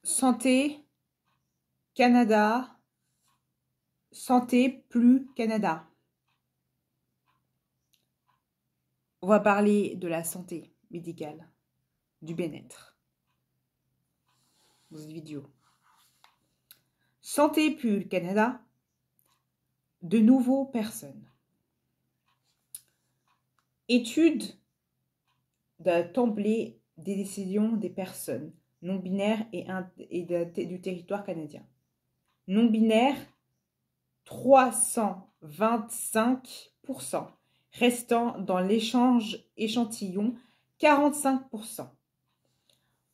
Santé Canada, Santé plus Canada. On va parler de la santé médicale, du bien-être dans cette vidéo. Santé plus Canada, de nouveaux personnes. Étude d'emblée des décisions des personnes non-binaires et du territoire canadien. Non-binaires, 325%, restant dans l'échange échantillon, 45%.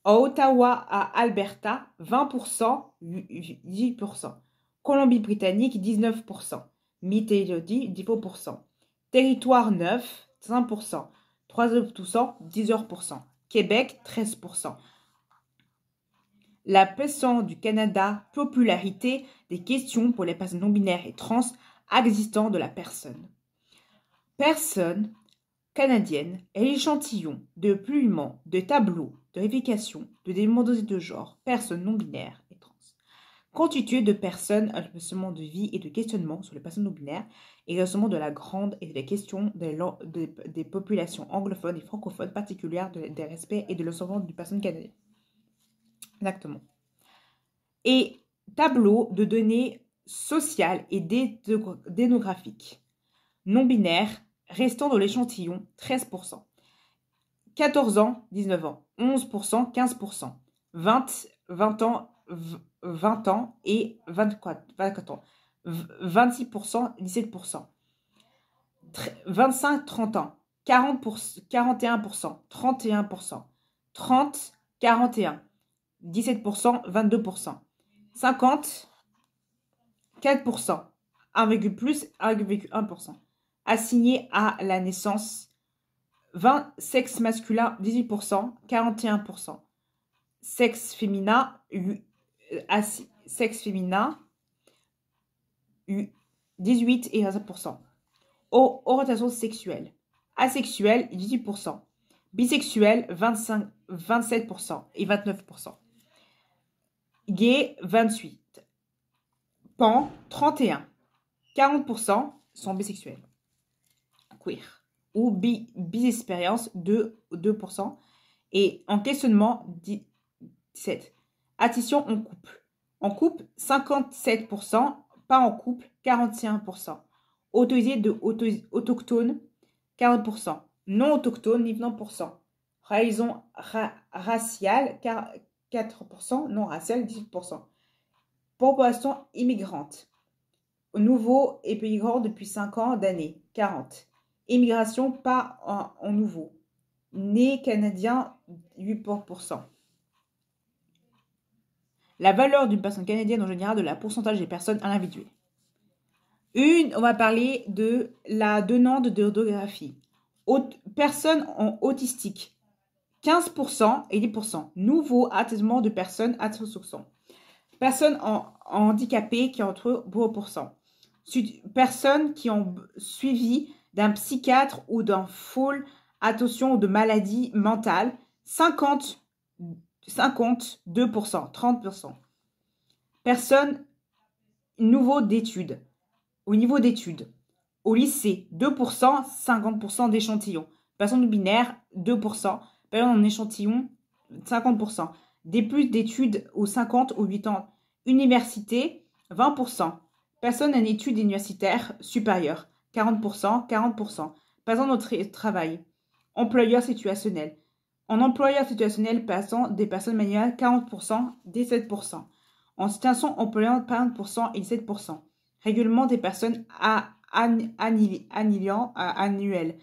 En Ottawa à Alberta, 20%, 18%. Colombie-Britannique, 19%. Midi-Mélodie, 10%. Territoire 9, 5%. 3%, 10%. Québec, 13%. La pesant du Canada, popularité des questions pour les personnes non-binaires et trans existant de la personne. Personne canadienne est l'échantillon de plulement, de tableaux, de vérification, de démodosité de genre, personnes non-binaires et trans. Constitué de personnes à l'avancement de vie et de questionnement sur les personnes non-binaires, et également de la grande et des questions des populations anglophones et francophones particulières des respects et de l'ensemble des personnes canadiennes. Exactement. Et tableau de données sociales et démographiques. Non-binaires, restant dans l'échantillon, 13%. 14 ans, 19 ans. 11%, 15%. 20 ans et 24 ans. 26%, 17%. 25-30 ans. 40%, 41%. 31%. 30, 41. 17%, 22%. 50, 4%. 1, plus 1,1%. Assigné à la naissance. 20, sexe masculin, 18%, 41%. Sexe féminin, 18 et 25%. Orientation sexuelle. Asexuel, 18%. Bisexuel, 27% et 29%. Gay, 28%. Pan, 31%. 40% sont bisexuels. Queer. Ou bi-expérience, 2%. Et en questionnement, 17%. Addition en couple. En couple, 57%. Pas en couple, 41%. Autorisé de autochtone, 40%. Non autochtone, 19%. Raison raciale, 4%. Non raciale, 18%. Population immigrante. Nouveau et immigrant depuis 5 ans d'années, 40. Immigration pas en nouveau. Né canadien, 8%. La valeur d'une personne canadienne en général de la pourcentage des personnes à l'individu. On va parler de la demande d'orthographie. Personnes autistiques, 15% et 10%. Nouveau attestement de personnes à 30%. Personnes handicapées qui ont entre 0%. Personnes qui ont suivi d'un psychiatre ou d'un full attention de maladie mentale, 52%, 30%. Personnes au niveau d'études. Au lycée, 2%, 50% d'échantillons. Personnes binaires, 2%. Personnes en échantillon, 50%. Des plus d'études aux 50 ou 8 ans. Université, 20%. Personnes en études universitaires supérieures, 40%, 40%. Personnes au travail. Employeur situationnel. En employeur situationnel, des personnes manuelles, 40%, 17%. En situation employeur, 40% et 17%. Règlement des personnes annuelles.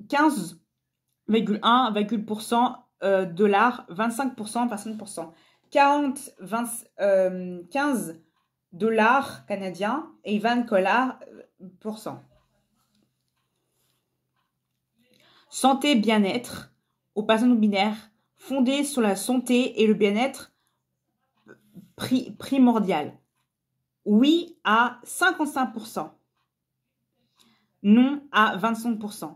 15,1% dollars, 25%, 25%. 15 dollars canadiens et 20 dollars %. Santé, bien-être aux personnes non binaires, fondée sur la santé et le bien-être primordial. Oui à 55%. Non à 25%.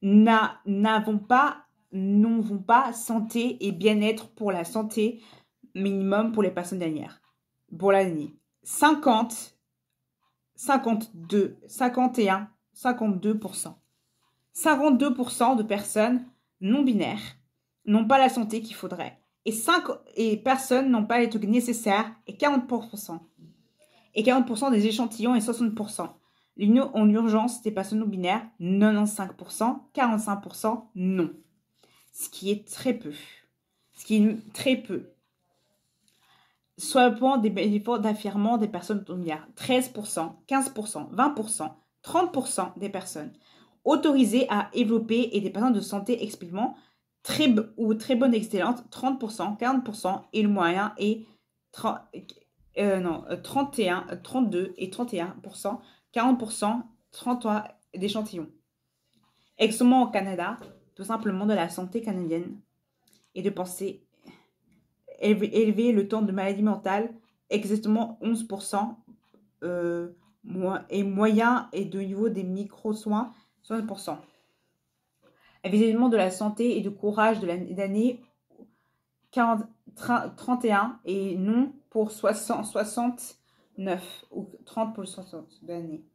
N'avons pas ne vont pas santé et bien-être pour la santé minimum pour les personnes dernières. Pour l'année. 50, 52, 51, 52%. 52% de personnes non binaires n'ont pas la santé qu'il faudrait. Et personnes n'ont pas les trucs nécessaires et 40%. Et 40% des échantillons et 60%. L'union en urgence des personnes non binaires, 95%, 45% non. Ce qui est très peu. Ce qui est très peu. Soit le point des efforts d'affirmement des personnes non binaires, 13%, 15%, 20%, 30% des personnes autorisées à développer et des personnes de santé explicitement très bonne excellente, 30%, 40% et le moyen est 31, 32 et 31%, 40%, 33 d'échantillons. Extrêmement au Canada, tout simplement de la santé canadienne et de penser élever le temps de maladie mentale, exactement 11%, et moyen et de niveau des micro-soins, 60%. Évidemment de la santé et du courage de l'année 31 et non pour 69 ou 30% de l'année.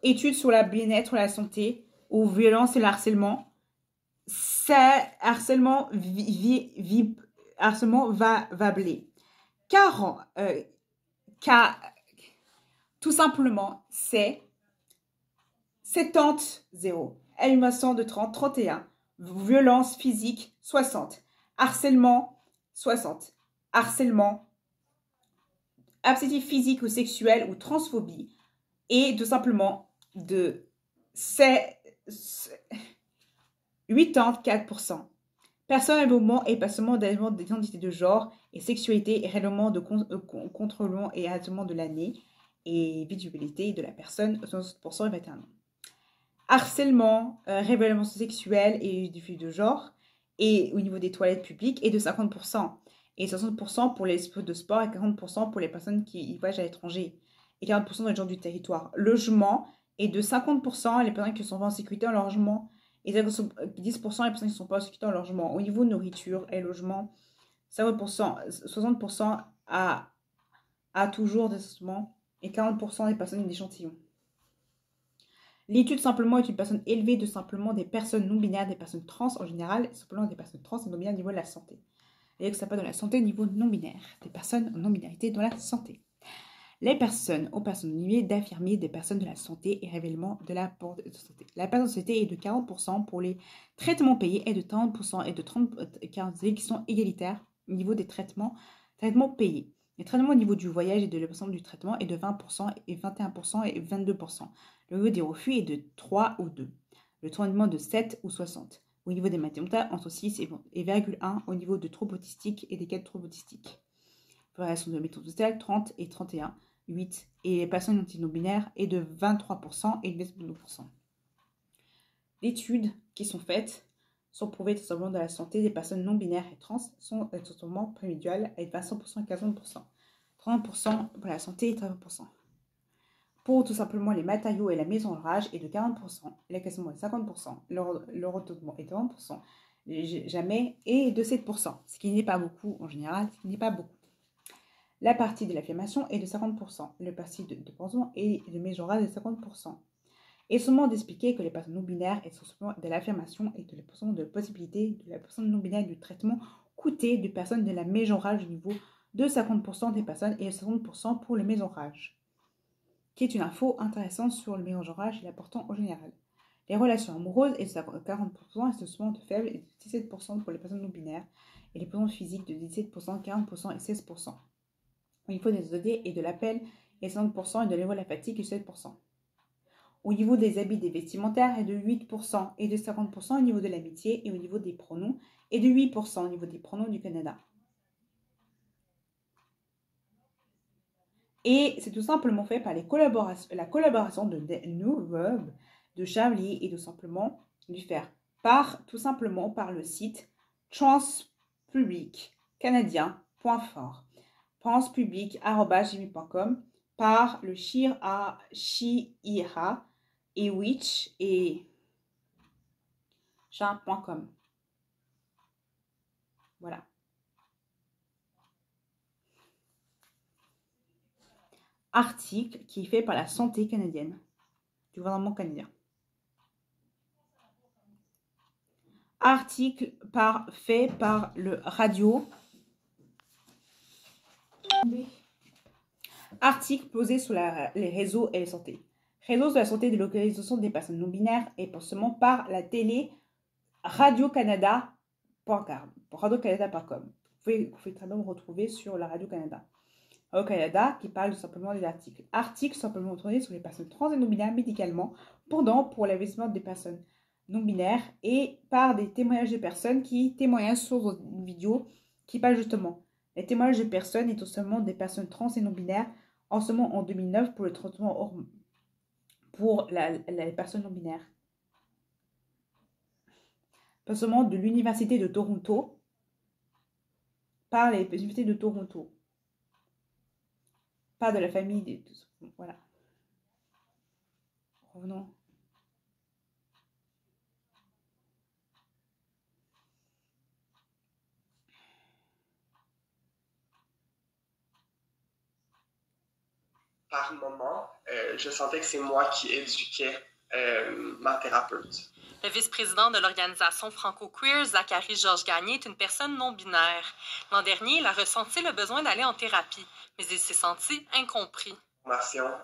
Études sur la bien-être, la santé, ou violence et le harcèlement. Harcèlement va blé. Car tout simplement, c'est 70, 0. Animation de 30, 31. Violence physique, 60. Harcèlement, 60. Harcèlement, abscétique physique ou sexuel ou transphobie. Et tout simplement de 84%. Personne à moment et pas seulement d'identité de genre et sexualité et règlement de contrôlement et harcèlement de l'année et visibilité de la personne, 60% et 21 ans. Harcèlement, révèlement sexuel et diffus de genre et au niveau des toilettes publiques est de 50%. Et 60% pour les sports de sport et 40% pour les personnes qui voyagent à l'étranger. Et 40% dans les gens du territoire. Logement est de 50% les personnes qui sont pas en sécurité en logement. Et 10% les personnes qui ne sont pas en sécurité en logement. Au niveau nourriture et logement, 50%, 60% à toujours des logements et 40% des personnes d'échantillons. L'étude simplement est une personne élevée de simplement des personnes non binaires, des personnes trans en général, et simplement des personnes trans et non binaires au niveau de la santé. Et que ça pas dans la santé au niveau non binaire, des personnes en non-binarité dans la santé. Les personnes aux personnes non-binaires d'affirmer des personnes de la santé et révélement de la santé. La personne de santé est de 40% pour les traitements payés et de 30% et de 40% qui sont égalitaires au niveau des traitements payés. Les traitements au niveau du voyage et de l'ensemble du traitement est de 20% et 21% et 22%. Le niveau des refus est de 3 ou 2. Le traitement de 7 ou 60. Au niveau des mathématiques, entre 6 et 1 au niveau de troubles autistiques et des cas de troubles autistiques. Variation de la méthode sociale, 30 et 31, 8. Et les personnes non-binaires est de 23% et 22%. Les études qui sont faites sont prouvées totalement de la santé des personnes non-binaires et trans sont totalement prémédiales avec 20% et 40%. 30% pour la santé et 30%. Pour tout simplement les matériaux et la maison de rage est de 40%, l'encaissement est de 50%, le retournement est de 20%, jamais est de 7%, ce qui n'est pas beaucoup en général, ce qui n'est pas beaucoup. La partie de l'affirmation est de 50%, le parti de pensement et le maison rage est de 50%. Et seulement d'expliquer que les personnes non binaires et seulement de l'affirmation et de la de la possibilité de la personne non binaire du traitement coûté de personnes de la mégenrage au niveau de 50% des personnes et 60% pour le mégenrage, qui est une info intéressante sur le mégenrage et l'important en général. Les relations amoureuses est de 40% et seulement de faibles et de 17% pour les personnes non binaires et les personnes physiques de 17%, 40% et 16%. Au niveau des OD et de l'appel est 50% et de niveau de la fatigue est 7%. Au niveau des habits des vestimentaires est de 8% et de 50% au niveau de l'amitié et au niveau des pronoms et de 8% au niveau des pronoms du Canada. Et c'est tout simplement fait par la collaboration de New Verb, de Charlie et tout simplement lui faire tout simplement par le site transpubliccanadien.fort, transpublic@gmail.com, par le Shira et Witch et chat.com. Voilà. Article qui est fait par la santé canadienne, du gouvernement canadien. Article fait par le radio. Article posé sur les réseaux et la santé. Réseaux de la santé de localisation des personnes non binaires et seulement par la télé radiocanada.com. Vous pouvez très bien vous retrouver sur la Radio-Canada. Radio-Canada qui parle simplement des articles. Articles simplement tournés sur les personnes trans et non binaires médicalement pour l'investissement des personnes non binaires et par des témoignages de personnes qui témoignent sur une vidéo qui parle justement. Les témoignages de personnes étant seulement des personnes trans et non binaires en seulement en 2009 pour le traitement pour les personnes non binaires. Pas seulement de l'Université de Toronto, par les universités de Toronto, pas de la famille des... Voilà. Revenons. Par moment, je sentais que c'est moi qui éduquais ma thérapeute. Le vice-président de l'organisation franco-queer, Zachary Georges Gagné, est une personne non-binaire. L'an dernier, il a ressenti le besoin d'aller en thérapie, mais il s'est senti incompris.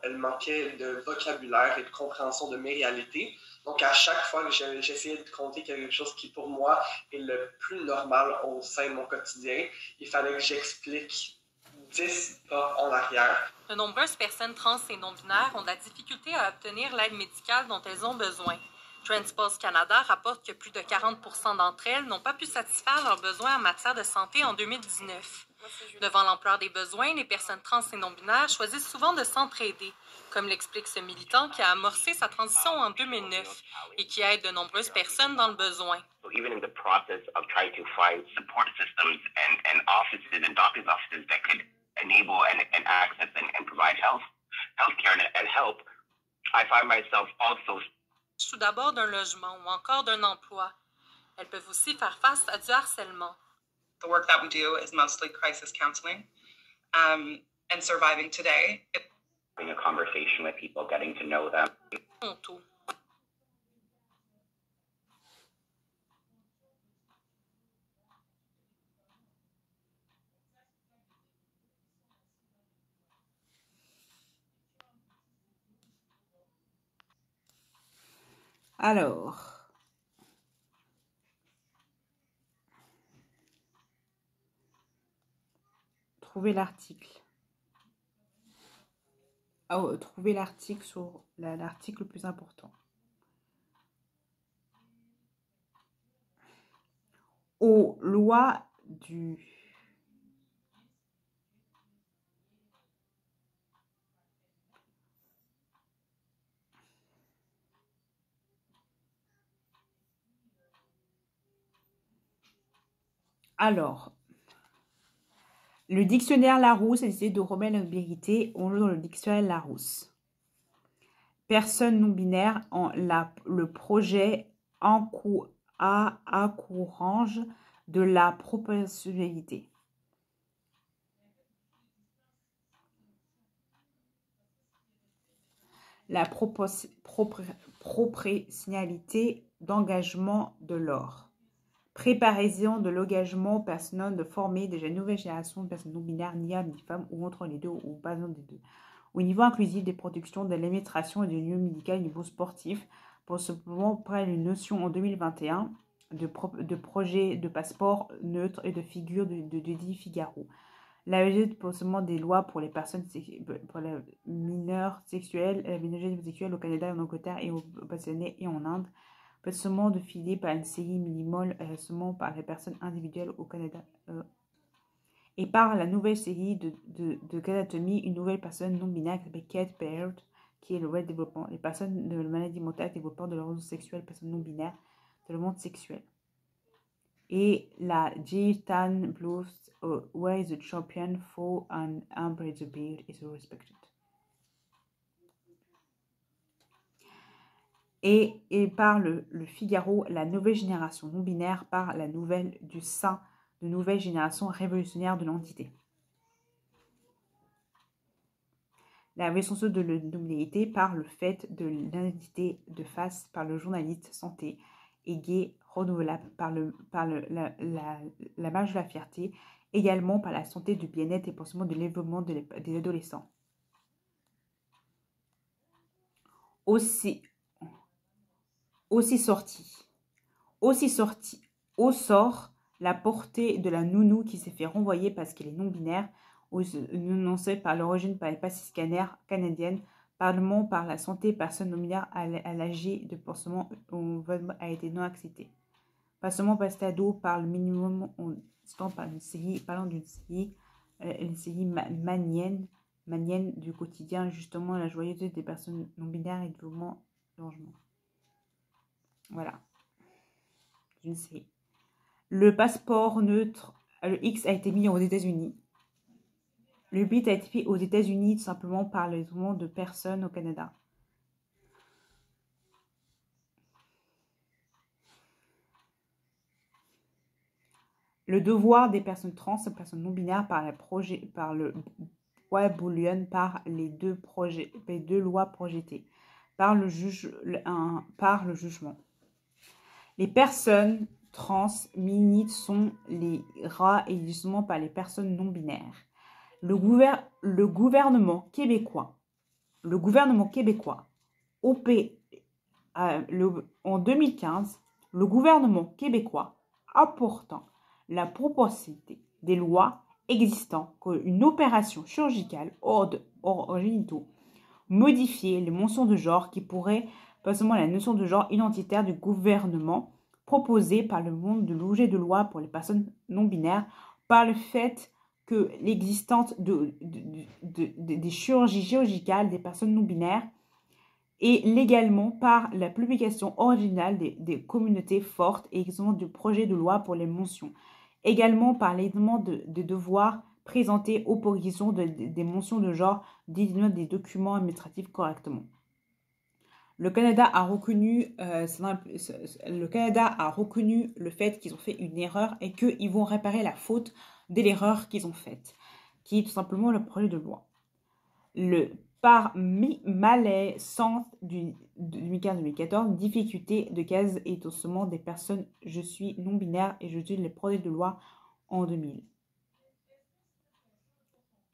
Elle manquait de vocabulaire et de compréhension de mes réalités. Donc, à chaque fois que j'essayais de compter quelque chose qui, pour moi, est le plus normal au sein de mon quotidien, il fallait que j'explique 10 pas en arrière. De nombreuses personnes trans et non-binaires ont de la difficulté à obtenir l'aide médicale dont elles ont besoin. Transpulse Canada rapporte que plus de 40% d'entre elles n'ont pas pu satisfaire leurs besoins en matière de santé en 2019. Devant l'ampleur des besoins, les personnes trans et non-binaires choisissent souvent de s'entraider, comme l'explique ce militant qui a amorcé sa transition en 2009 et qui aide de nombreuses personnes dans le besoin. Even in the process of trying to find support systems and offices and doctors' offices that could enable and access and provide healthcare and help, I find myself also tout d'abord d'un logement ou encore d'un emploi. Elles peuvent aussi faire face à du harcèlement. The work that we do is mostly crisis counseling and surviving today. Having a conversation with people, getting to know them. Alors, trouvez l'article. Trouvez l'article sur l'article le plus important. Aux lois du... Alors, le dictionnaire Larousse a décidé de remettre la vérité on joue dans le dictionnaire Larousse. Personne non binaire le projet encourage de la proportionnalité. La proportionnalité d'engagement de l'or. Préparation de l'engagement personnel de former déjà une nouvelle génération de personnes non binaires, ni hommes ni femmes, ou entre les deux, ou pas un des deux. Au niveau inclusif des productions, de l'administration et du milieu médical au niveau sportif, pour ce moment, près une notion en 2021 de projet de passeport neutre et de figure de Didi Figaro. La légalité pour seulement des lois pour les personnes pour les mineurs sexuels, la minorité sexuelle au Canada, en Angleterre et au Pacifique et en Inde. Peut seulement de filer par une série minimale seulement par les personnes individuelles au Canada et par la nouvelle série de Canatomie, une nouvelle personne non binaire qui s'appelle Kate Baird, qui est le web développement, les personnes de maladie mentale développant de l'orientation sexuelle, personnes non binaires de le monde sexuel. Et la J-Tan Blues, where is the champion for an Amber the Beard is respected. Et par le Figaro, la nouvelle génération non-binaire par la nouvelle du sein de nouvelle génération révolutionnaire de l'entité. La version de l'honorabilité par le fait de l'identité de face par le journaliste santé et gay renouvelable par la marge de la fierté, également par la santé du bien-être et potentiellement de l'évolution des adolescents. Aussi sorti, au sort la portée de la nounou qui s'est fait renvoyer parce qu'elle est non-binaire, énoncée par l'origine par les passiscanaires canadiennes, parlement par la santé, personne non-binaire à l'âge de pansement a été non accepté. Passement par stado par le minimum parlant d'une série, une série manienne du quotidien, justement la joyeuse des personnes non-binaires et du mouvement changement. Voilà. Une série. Le passeport neutre, le X a été mis aux États-Unis. Le bit a été fait aux États-Unis tout simplement par le mouvement de personnes au Canada. Le devoir des personnes trans et personnes non binaires par le loi boolean par les deux lois projetées par le jugement. Les personnes trans minites sont les rats et justement par les personnes non binaires. Le gouvernement québécois, en 2015, le gouvernement québécois apportant la proportionnalité des lois existant qu'une opération chirurgicale hors génitaux modifier les mentions de genre qui pourraient, pas seulement la notion de genre identitaire du gouvernement proposée par le monde de l'objet de loi pour les personnes non binaires, par le fait que l'existence des chirurgies chirurgicales des personnes non binaires et légalement par la publication originale des communautés fortes et exemples du projet de loi pour les mentions. Également par les demandes de devoir présenter opposition des mentions de genre des documents administratifs correctement. Le Canada a reconnu le fait qu'ils ont fait une erreur et qu'ils vont réparer la faute de l'erreur qu'ils ont faite, qui est tout simplement le projet de loi. Par malaisance du 2015-2014, difficulté de case et seulement des personnes, je suis non-binaire et je suis les projets de loi en 2000.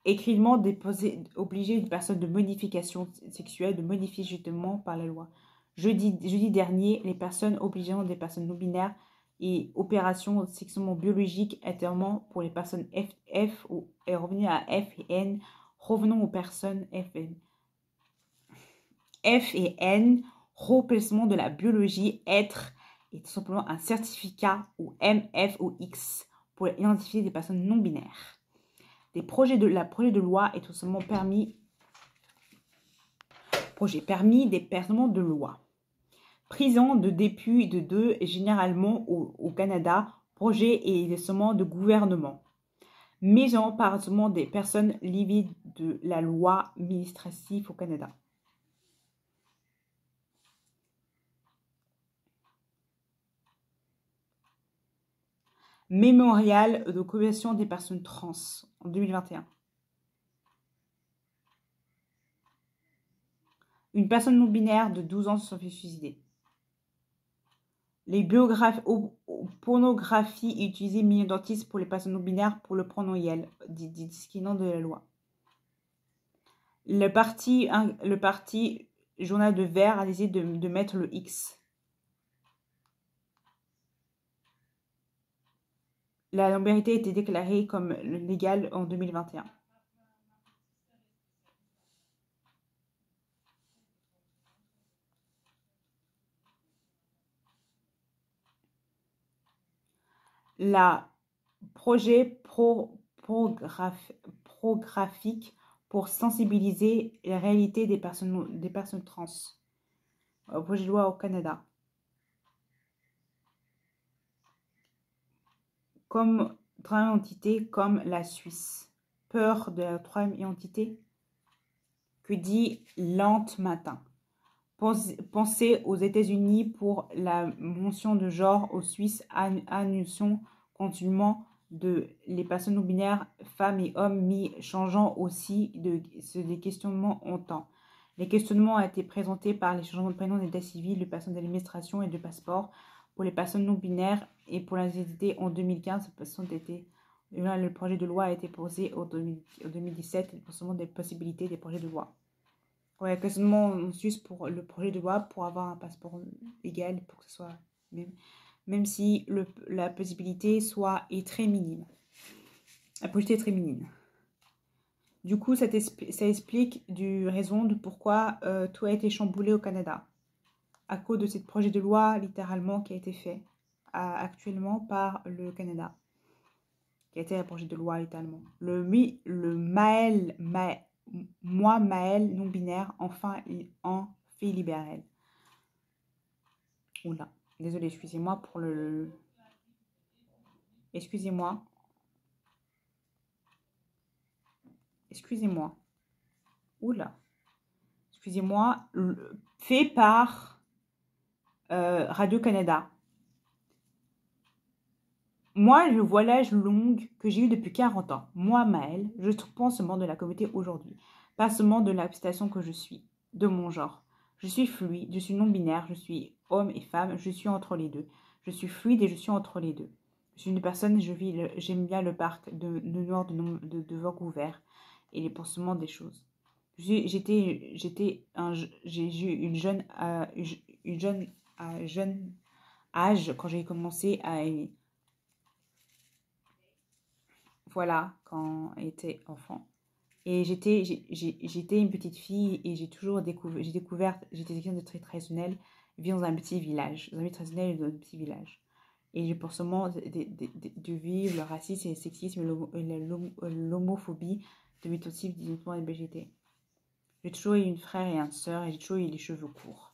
Écritement déposé, obligé une personne de modification sexuelle de modifier justement par la loi. Jeudi dernier, les personnes obligeant des personnes non-binaires et opérations sexuellement biologiques entièrement pour les personnes F et revenir à F et N. Revenons aux personnes FN. F et N, remplacement de la biologie, être est tout simplement un certificat ou MF ou X pour identifier des personnes non binaires. La projet de loi est tout simplement permis des personnes de loi. Prison de déput de deux généralement au Canada, projet et seulement de gouvernement. Maison par seulement des personnes liées de la loi administrative au Canada. Mémorial de commémoration des personnes trans en 2021. Une personne non-binaire de 12 ans se sont fait suicider. Les pornographies utilisées militantistes pour les personnes non-binaires pour le pronom IL, discriminant de la loi. Le parti Journal de Vert a décidé de mettre le X. La non-binarité a été déclarée comme légale en 2021. La projet prographique pour sensibiliser la réalité des personnes trans. Projet de loi au Canada. Comme troisième entité, comme la Suisse. Peur de la troisième entité. Que dit Lente Matin. Pensez aux États-Unis pour la mention de genre, aux Suisses, annulation continuellement de les personnes non binaires, femmes et hommes, mis changeant aussi des questionnements en temps. Les questionnements ont été présentés par les changements de prénom d'état civil, de personnes d'administration et de passeport pour les personnes non binaires et pour la identité en 2015. Le projet de loi a été posé en 2017 et pour des possibilités des projets de loi. Ouais, questionnement en Suisse pour le projet de loi pour avoir un passeport légal pour que ce soit même si la possibilité est très minime. La possibilité est très minime. Du coup, ça explique du raison de pourquoi tout a été chamboulé au Canada. À cause de ce projet de loi, littéralement, qui a été fait actuellement par le Canada. Qui a été un projet de loi, littéralement. Moi, Maël, non-binaire, enfin, en fille libérale. Oula, désolée, excusez-moi pour le... Excusez-moi. Excusez-moi. Oula. Excusez-moi. Fait par Radio-Canada. Moi, le voilage long que j'ai eu depuis 40 ans. Moi, Maëlle, je pense seulement de la communauté aujourd'hui. Pas seulement de l'acceptation que je suis, de mon genre. Je suis fluide, je suis non-binaire, je suis homme et femme, je suis entre les deux. Je suis fluide et je suis entre les deux. Je suis une personne, j'aime bien le parc de nord de Vancouver et les pensements des choses. J'ai eu une jeune âge quand j'ai commencé à... Voilà, quand j'étais enfant. Et j'étais une petite fille et j'étais quelqu'un de très traditionnel, vivant dans un petit village, dans un petit village. Et j'ai pour seulement de vivre le racisme et le sexisme et l'homophobie de mes types d'identifiants LGBT. J'ai toujours eu une frère et une sœur et j'ai toujours eu les cheveux courts.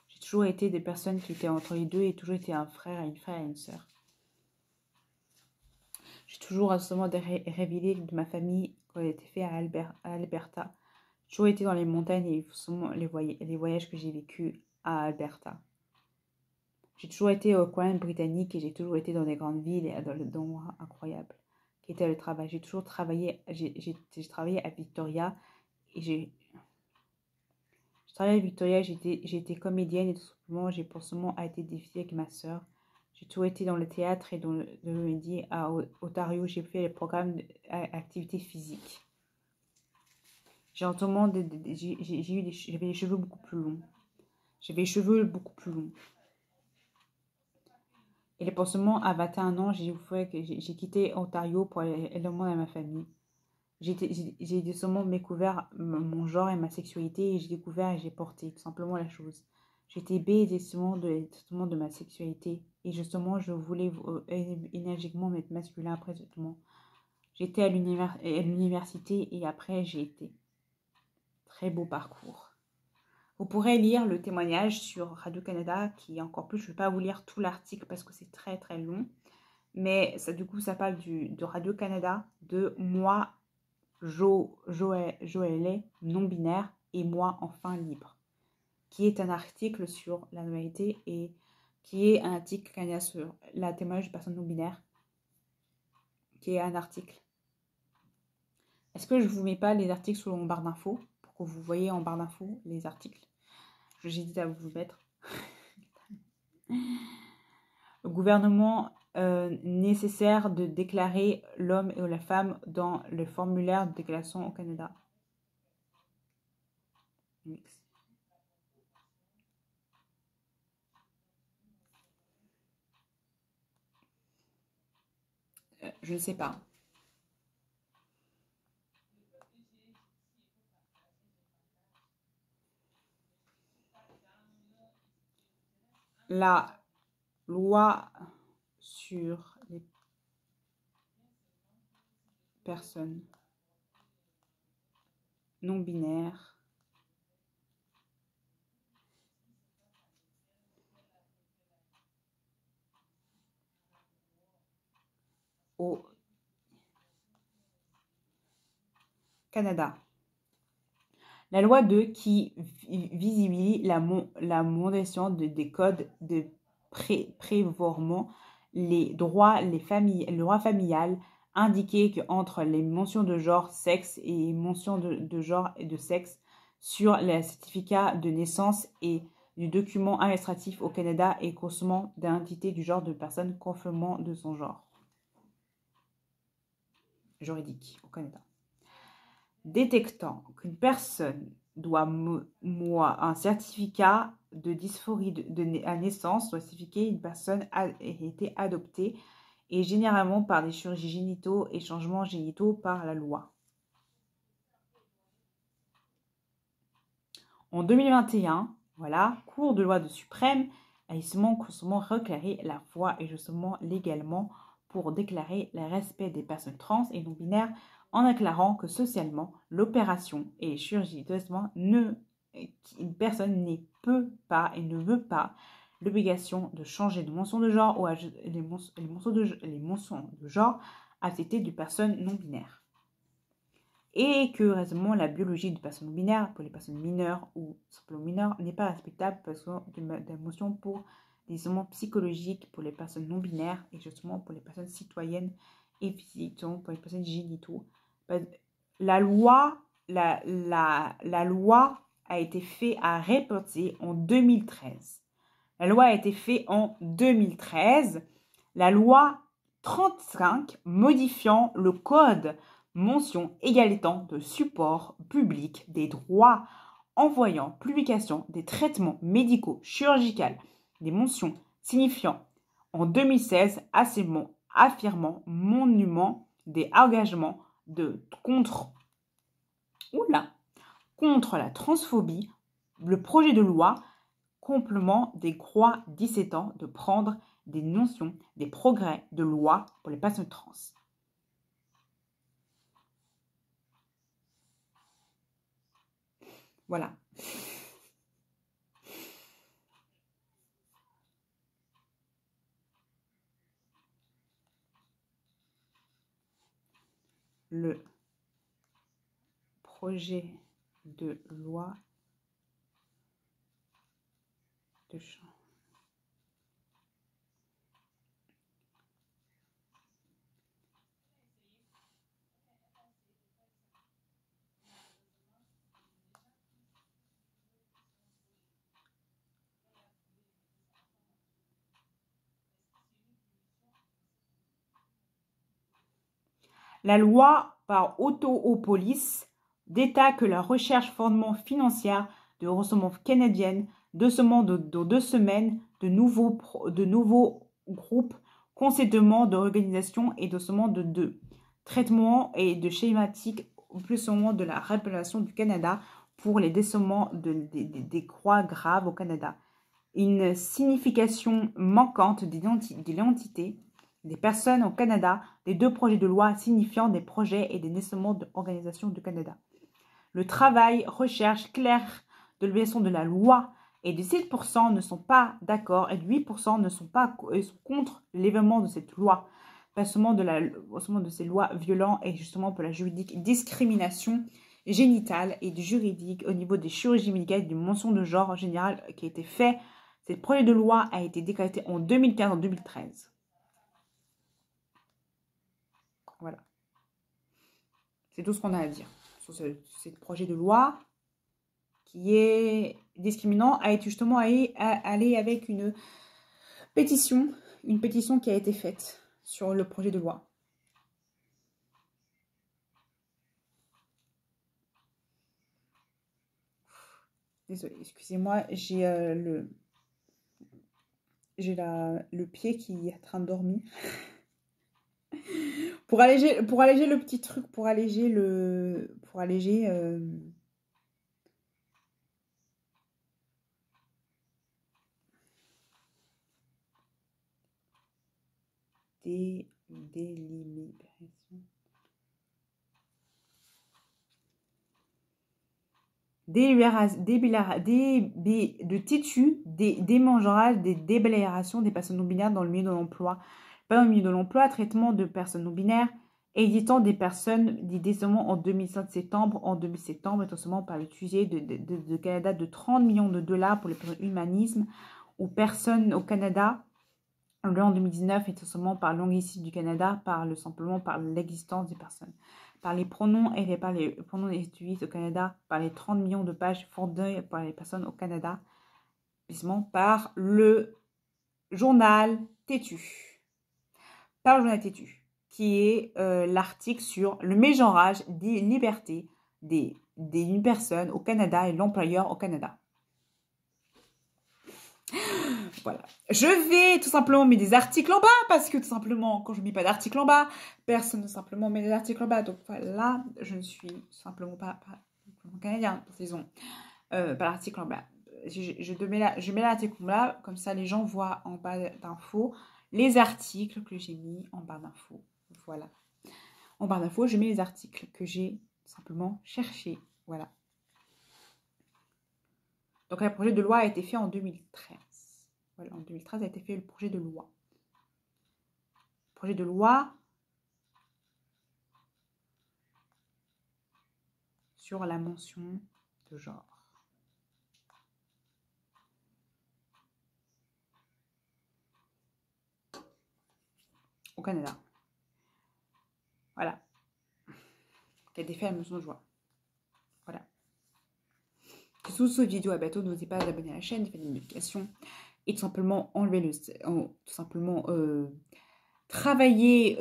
J'ai toujours été des personnes qui étaient entre les deux et toujours été un frère et une sœur. J'ai toujours seulement révélé de ma famille quand elle était faite à Alberta. J'ai toujours été dans les montagnes et seulement les voyages que j'ai vécus à Alberta. J'ai toujours été au coin britannique et j'ai toujours été dans des grandes villes et dans les endroits incroyables qui était le travail. J'ai toujours travaillé, j'ai travaillé à Victoria et j'ai travaillé à Victoria, j'ai été comédienne et tout simplement j'ai pour ce moment été défiée avec ma soeur. J'ai toujours été dans le théâtre et dans le comédie à Ontario. J'ai fait les programmes d'activité physique. J'avais les cheveux beaucoup plus longs. J'avais les cheveux beaucoup plus longs. Et pour ce moment, à 21 ans, j'ai quitté Ontario pour aller au monde à ma famille. J'ai seulement découvert mon genre et ma sexualité et j'ai découvert et j'ai porté tout simplement la chose. J'étais baisée justement de ma sexualité et justement je voulais énergiquement m'être masculin après justement. J'étais à l'université et après j'ai été. Très beau parcours. Vous pourrez lire le témoignage sur Radio-Canada qui est encore plus, je ne vais pas vous lire tout l'article parce que c'est très très long. Mais ça, du coup ça parle de Radio-Canada, de moi, Joël non-binaire et moi enfin libre, qui est un article sur la normalité et qui est un article canadien sur la témoignage de personnes non-binaires, qui est un article. Est-ce que je ne vous mets pas les articles sur mon barre d'infos pour que vous voyez en barre d'infos les articles? J'hésite à vous mettre. Le gouvernement nécessaire de déclarer l'homme et la femme dans le formulaire de déclaration au Canada. Je ne sais pas. La loi sur les personnes non binaires au Canada. La loi 2 qui visibilise la mondialisation des codes de prévoirement les droits familial indiqué qu'entre les mentions de genre, sexe et mentions de genre et de sexe sur les certificats de naissance et du document administratif au Canada et consommant d'identité du genre de personne conformément de son genre juridique au Canada. Détectant qu'une personne doit un certificat de dysphorie à naissance, doit certifier une personne a été adoptée et généralement par des chirurgies génitaux et changements génitaux par la loi. En 2021, voilà, Cour de loi de suprême a justement reclaré la voie et justement légalement pour déclarer le respect des personnes trans et non-binaires en déclarant que socialement, l'opération et les chirurgies une personne ne peut pas et ne veut pas l'obligation de changer de mention de genre ou les mentions de genre acceptées de personnes non-binaires. Et que réellement la biologie de personnes non-binaires pour les personnes mineures ou simplement mineures n'est pas respectable parce que des mentions pour des isolements psychologiques pour les personnes non-binaires et justement pour les personnes citoyennes et physiques, pour les personnes génitaux. La loi a été faite à répéter en 2013. La loi a été faite en 2013. La loi 35 modifiant le code mention égalitant de support public des droits envoyant publication des traitements médicaux chirurgicaux, des mentions signifiant en 2016 affirmant monument des engagements contre la transphobie, le projet de loi complément des droits 17 ans de prendre des notions des progrès de loi pour les personnes trans. Voilà. Le projet de loi de champ. La loi par Auto-Police d'État que la recherche fondement financière de ressources canadiennes de 2 semaines de nouveaux groupes conséquemment d'organisation et de traitement et de schématique plus au moins de la révélation du Canada pour les décements des croix graves au Canada. Une signification manquante de l'identité des personnes au Canada, des 2 projets de loi signifiant des projets et des naissements d'organisations du Canada. Le travail recherche clair de l'obligation de la loi et de 7% ne sont pas d'accord et de 8% sont contre l'événement de cette loi. Pas seulement de ces lois violentes et justement pour la juridique discrimination génitale et du juridique au niveau des chirurgies médicales et des mentions de genre en général qui a été fait. Ce projet de loi a été décrété en 2015 en 2013. Voilà. C'est tout ce qu'on a à dire sur ce projet de loi qui est discriminant, a été justement allé avec une pétition qui a été faite sur le projet de loi. Désolée, excusez-moi, j'ai le pied qui est en train de dormir. Pour alléger le petit truc, pour alléger délimitation. De titu, démangeage, des déblayations des personnes non-binaires dans le milieu de l'emploi. Pas dans le milieu de l'emploi, traitement de personnes non-binaires existant des personnes décemment en 2007 septembre, et seulement par l'utiliser de Canada de 30 millions de dollars pour le humanisme aux personnes au Canada. En 2019, et seulement par l'anglicisme du Canada, simplement par l'existence des personnes. Par les pronoms et par les pronoms utilisés au Canada, par les 30 millions de pages fournies par les personnes au Canada, par le journal Tétu. Par le journal Tétu, qui est l'article sur le mégenrage des libertés d'une personne au Canada et l'employeur au Canada. Voilà. Je vais tout simplement mettre des articles en bas parce que tout simplement, quand je ne mets pas d'articles en bas, personne ne simplement met des articles en bas. Donc voilà, je ne suis simplement pas canadien, disons, pas l'article en bas. Je mets l'article en bas, comme ça les gens voient en bas d'infos les articles que j'ai mis en barre d'infos. Voilà. En barre d'infos, je mets les articles que j'ai simplement cherchés. Voilà. Donc, le projet de loi a été fait en 2013. Voilà, en 2013 a été fait le projet de loi. Projet de loi sur la mention de genre. Au Canada. Voilà. Qui a été fait à la mention de genre. Voilà. Si vous cette vidéo à bientôt, n'osez pas vous abonner à la chaîne, faites des notifications et tout simplement travailler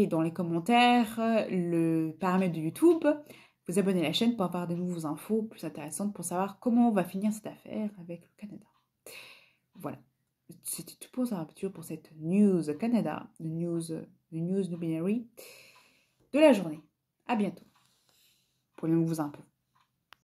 dans les commentaires le paramètre de YouTube, vous abonner à la chaîne pour avoir de nouvelles infos plus intéressantes pour savoir comment on va finir cette affaire avec le Canada. Voilà. C'était tout pour ça, pour cette news Canada, le news no binary de la journée. À bientôt pour les nouveaux infos.